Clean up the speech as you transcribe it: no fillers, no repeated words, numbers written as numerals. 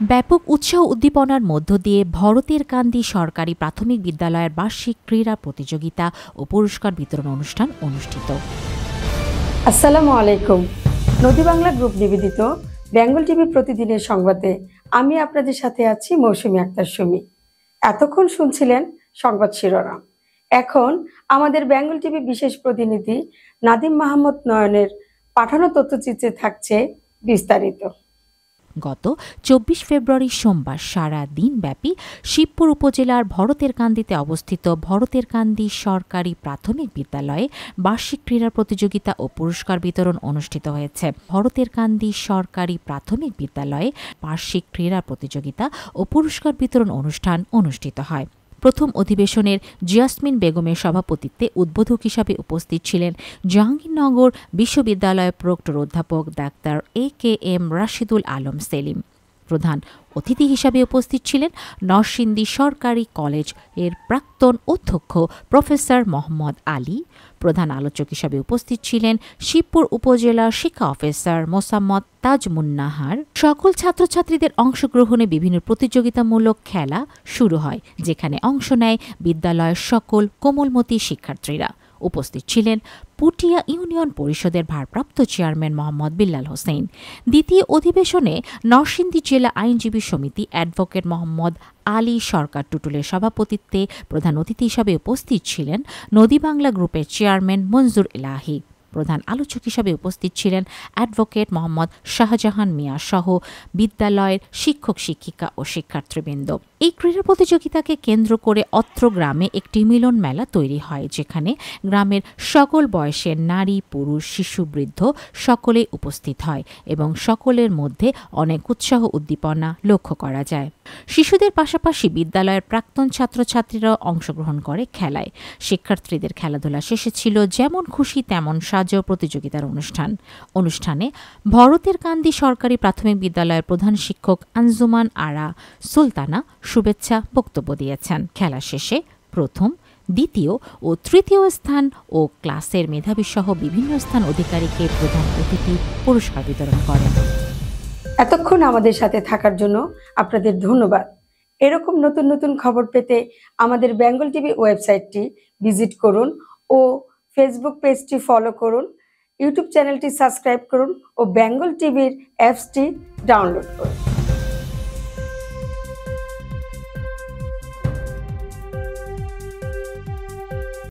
ব্যাপক উৎসাহ উদ্দীপনার মধ্য দিয়ে ভরতের কান্দি সরকারি প্রাথমিক বিদ্যালয়ের বার্ষিক ক্রীড়া প্রতিযোগিতা ও পুরস্কার বিতরণ অনুষ্ঠান অনুষ্ঠিত। আসসালামু আলাইকুম। নদী বাংলা গ্রুপ নিবেদিত বেঙ্গল টিভি প্রতিদিনের সংবাদে আমি আপনাদের সাথে আছি মৌসুমী আক্তার সুমি। এতক্ষণ শুনছিলেন সংবাদ শিরোনাম। এখন আমাদের বেঙ্গল টিভি বিশেষ প্রতিনিধি নাদিম মাহমুদ নয়নের পাঠানো তথ্যচিত্রে থাকছে বিস্তারিত। গত ২৪ ফেব্রুয়ারি সোমবার সারা দিনব্যাপী শিবপুর উপজেলার ভরতের কান্দিতে অবস্থিত ভরতের কান্দি সরকারি প্রাথমিক বিদ্যালয়ে বার্ষিক ক্রীড়া প্রতিযোগিতা ও পুরস্কার বিতরণ অনুষ্ঠিত হয়েছে। ভরতের কান্দি সরকারি প্রাথমিক বিদ্যালয়ে বার্ষিক ক্রীড়া প্রতিযোগিতা ও পুরস্কার বিতরণ অনুষ্ঠান অনুষ্ঠিত হয়। প্রথম অধিবেশনের জিয়াসমিন বেগমের সভাপতিত্বে উদ্বোধক হিসাবে উপস্থিত ছিলেন জাহাঙ্গীরনগর বিশ্ববিদ্যালয়ের প্রক্টর অধ্যাপক ডাক্তার AKM রাশিদুল আলম সেলিম। প্রধান অতিথি হিসাবে উপস্থিত ছিলেন নরসিংদী সরকারি কলেজ এর প্রাক্তন অধ্যক্ষ প্রফেসর মোহাম্মদ আলী। প্রধান আলোচক হিসাবে উপস্থিত ছিলেন শিবপুর উপজেলা শিক্ষা অফিসার মোসাম্মদ তাজমুন্নাহার। সকল ছাত্রছাত্রীদের অংশগ্রহণে বিভিন্ন প্রতিযোগিতামূলক খেলা শুরু হয়, যেখানে অংশ নেয় বিদ্যালয়ের সকল কোমলমতি শিক্ষার্থীরা। উপস্থিত ছিলেন পুটিয়া ইউনিয়ন পরিষদের ভারপ্রাপ্ত চেয়ারম্যান মোহাম্মদ বিল্লাল হোসেন। দ্বিতীয় অধিবেশনে নরসিংদী জেলা আইনজীবী সমিতি অ্যাডভোকেট মোহাম্মদ আলী সরকার টুটুলের সভাপতিত্বে প্রধান অতিথি হিসাবে উপস্থিত ছিলেন নদী বাংলা গ্রুপের চেয়ারম্যান মঞ্জুর ইলাহি। প্রধান আলোচক হিসাবে উপস্থিত ছিলেন অ্যাডভোকেট মোহাম্মদ শাহজাহান মিয়া সহ বিদ্যালয়ের শিক্ষক শিক্ষিকা ও শিক্ষার্থীবৃন্দ। এই ক্রীড়া প্রতিযোগিতাকে কেন্দ্র করে অত্র গ্রামে একটি মিলন মেলা তৈরি হয়, যেখানে গ্রামের সকল বয়সের নারী পুরুষ শিশু বৃদ্ধ সকলেই উপস্থিত হয় এবং সকলের মধ্যে অনেক উৎসাহ উদ্দীপনা লক্ষ্য করা যায়। শিশুদের পাশাপাশি বিদ্যালয়ের প্রাক্তন ছাত্রছাত্রীরাও অংশগ্রহণ করে খেলায়। শিক্ষার্থীদের খেলাধুলা শেষে ছিল যেমন খুশি তেমন সাজো প্রতিযোগিতার অনুষ্ঠানে ভরতের কান্দি সরকারি প্রাথমিক বিদ্যালয়ের প্রধান শিক্ষক আঞ্জুমান আরা সুলতানা শুভেচ্ছা বক্তব্য দিয়েছেন। খেলা শেষে প্রথম, দ্বিতীয় ও তৃতীয় স্থান ও ক্লাসের মেধাবী সহ বিভিন্ন স্থান অধিকারীকে প্রধান অতিথি পুরস্কার বিতরণ করেন। এতক্ষণ আমাদের সাথে থাকার জন্য আপনাদের ধন্যবাদ। এরকম নতুন নতুন খবর পেতে আমাদের বেঙ্গল টিভি ওয়েবসাইটটি ভিজিট করুন ও ফেসবুক পেজটি ফলো করুন, ইউটিউব চ্যানেলটি সাবস্ক্রাইব করুন ও বেঙ্গল টিভির অ্যাপসটি ডাউনলোড করুন।